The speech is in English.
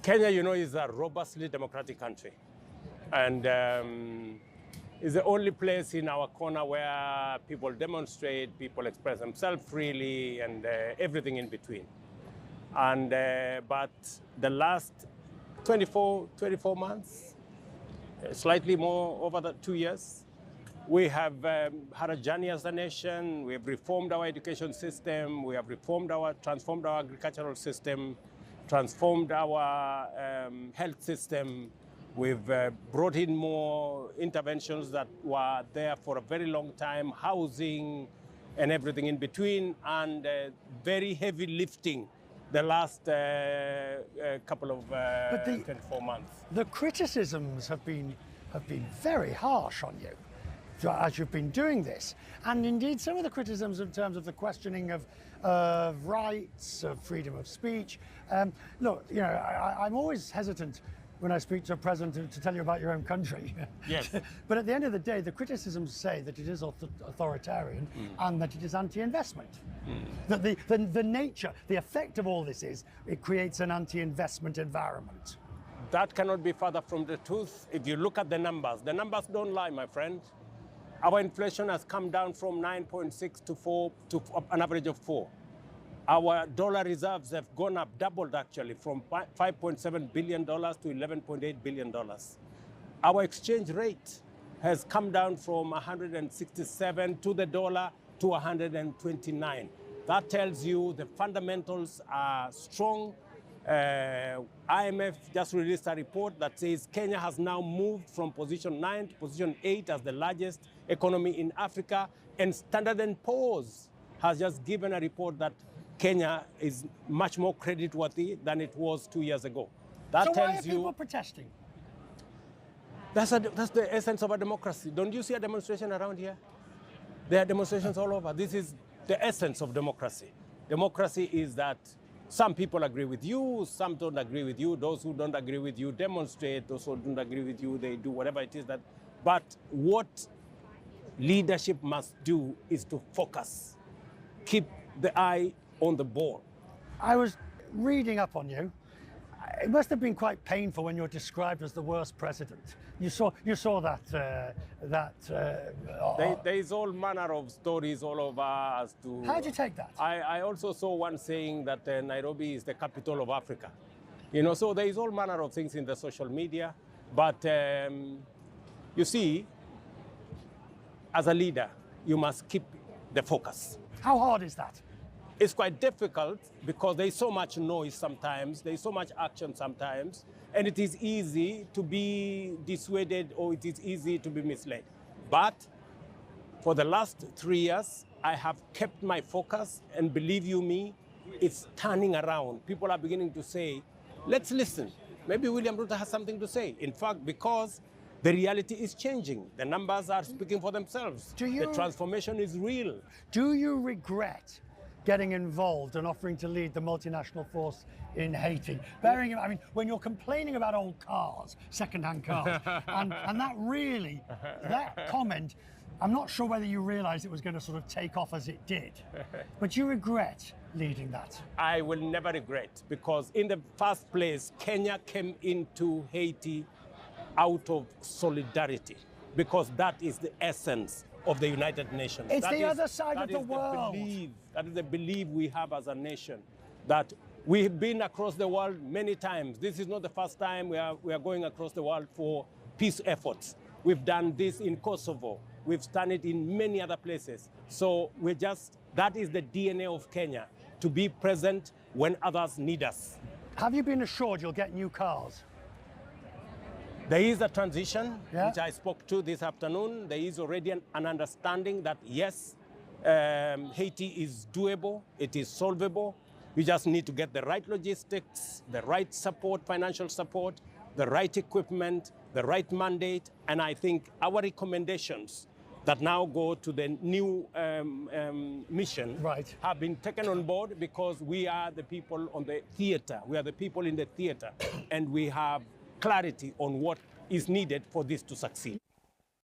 Kenya, you know, is a robustly democratic country. And is the only place in our corner where people demonstrate, people express themselves freely, and everything in between. And but the last 24 months, slightly more over the 2 years, we have had a journey as a nation. We have reformed our education system. We have transformed our agricultural system, transformed our health system. We've brought in more interventions that were there for a very long time, housing and everything in between, and very heavy lifting the last couple of 24 months. The criticisms have been very harsh on you as you've been doing this, and indeed some of the criticisms in terms of the questioning of rights, of freedom of speech. Look, you know, I'm always hesitant when I speak to a president to tell you about your own country. Yes. But at the end of the day, the criticisms say that it is authoritarian and that it is anti-investment. That the nature, the effect of all this is, it creates an anti-investment environment. That cannot be further from the truth. If you look at the numbers don't lie, my friend. Our inflation has come down from 9.6 to 4 to an average of 4. Our dollar reserves have gone up, doubled actually, from $5.7 billion to $11.8 billion. Our exchange rate has come down from 167 to the dollar to 129. That tells you the fundamentals are strong. IMF just released a report that says Kenya has now moved from position 9 to position 8 as the largest economy in Africa. And Standard & Poor's has just given a report that Kenya is much more creditworthy than it was 2 years ago. That so tells why are people protesting? That's the essence of a democracy. Don't you see a demonstration around here? There are demonstrations all over. This is the essence of democracy. Democracy is that some people agree with you, some don't agree with you. Those who don't agree with you demonstrate. Those who don't agree with you, they do whatever it is that. But what leadership must do is to focus, keep the eye on the ball. I was reading up on you. It must have been quite painful when you're described as the worst president. You saw that. There is all manner of stories all over as to. How did you take that? I also saw one saying that Nairobi is the capital of Africa. You know, so there is all manner of things in the social media. But you see, as a leader, you must keep the focus. How hard is that? It's quite difficult because there is so much noise sometimes, there is so much action sometimes, and it is easy to be dissuaded or it is easy to be misled. But for the last 3 years, I have kept my focus, and believe you me, it's turning around. People are beginning to say, let's listen. Maybe William Ruto has something to say. In fact, because the reality is changing. The numbers are speaking for themselves. The transformation is real. Do you regret getting involved and offering to lead the multinational force in Haiti? Bearing in mind, I mean, when you're complaining about old cars, second-hand cars, and that comment, I'm not sure whether you realized it was going to sort of take off as it did, but you regret leading that? I will never regret, because in the first place, Kenya came into Haiti out of solidarity, because that is the essence of the United Nations. It's the other side of the world. That is the belief we have as a nation, that we have been across the world many times. This is not the first time we are going across the world for peace efforts. We've done this in Kosovo. We've done it in many other places. So that is the DNA of Kenya, to be present when others need us. Have you been assured you'll get new cars? There is a transition, which I spoke to this afternoon. There is already an understanding that, yes, Haiti is doable, it is solvable. We just need to get the right logistics, the right support, financial support, the right equipment, the right mandate. And I think our recommendations that now go to the new mission have been taken on board, because we are the people on the theater. We are the people in the theater, and we have clarity on what is needed for this to succeed.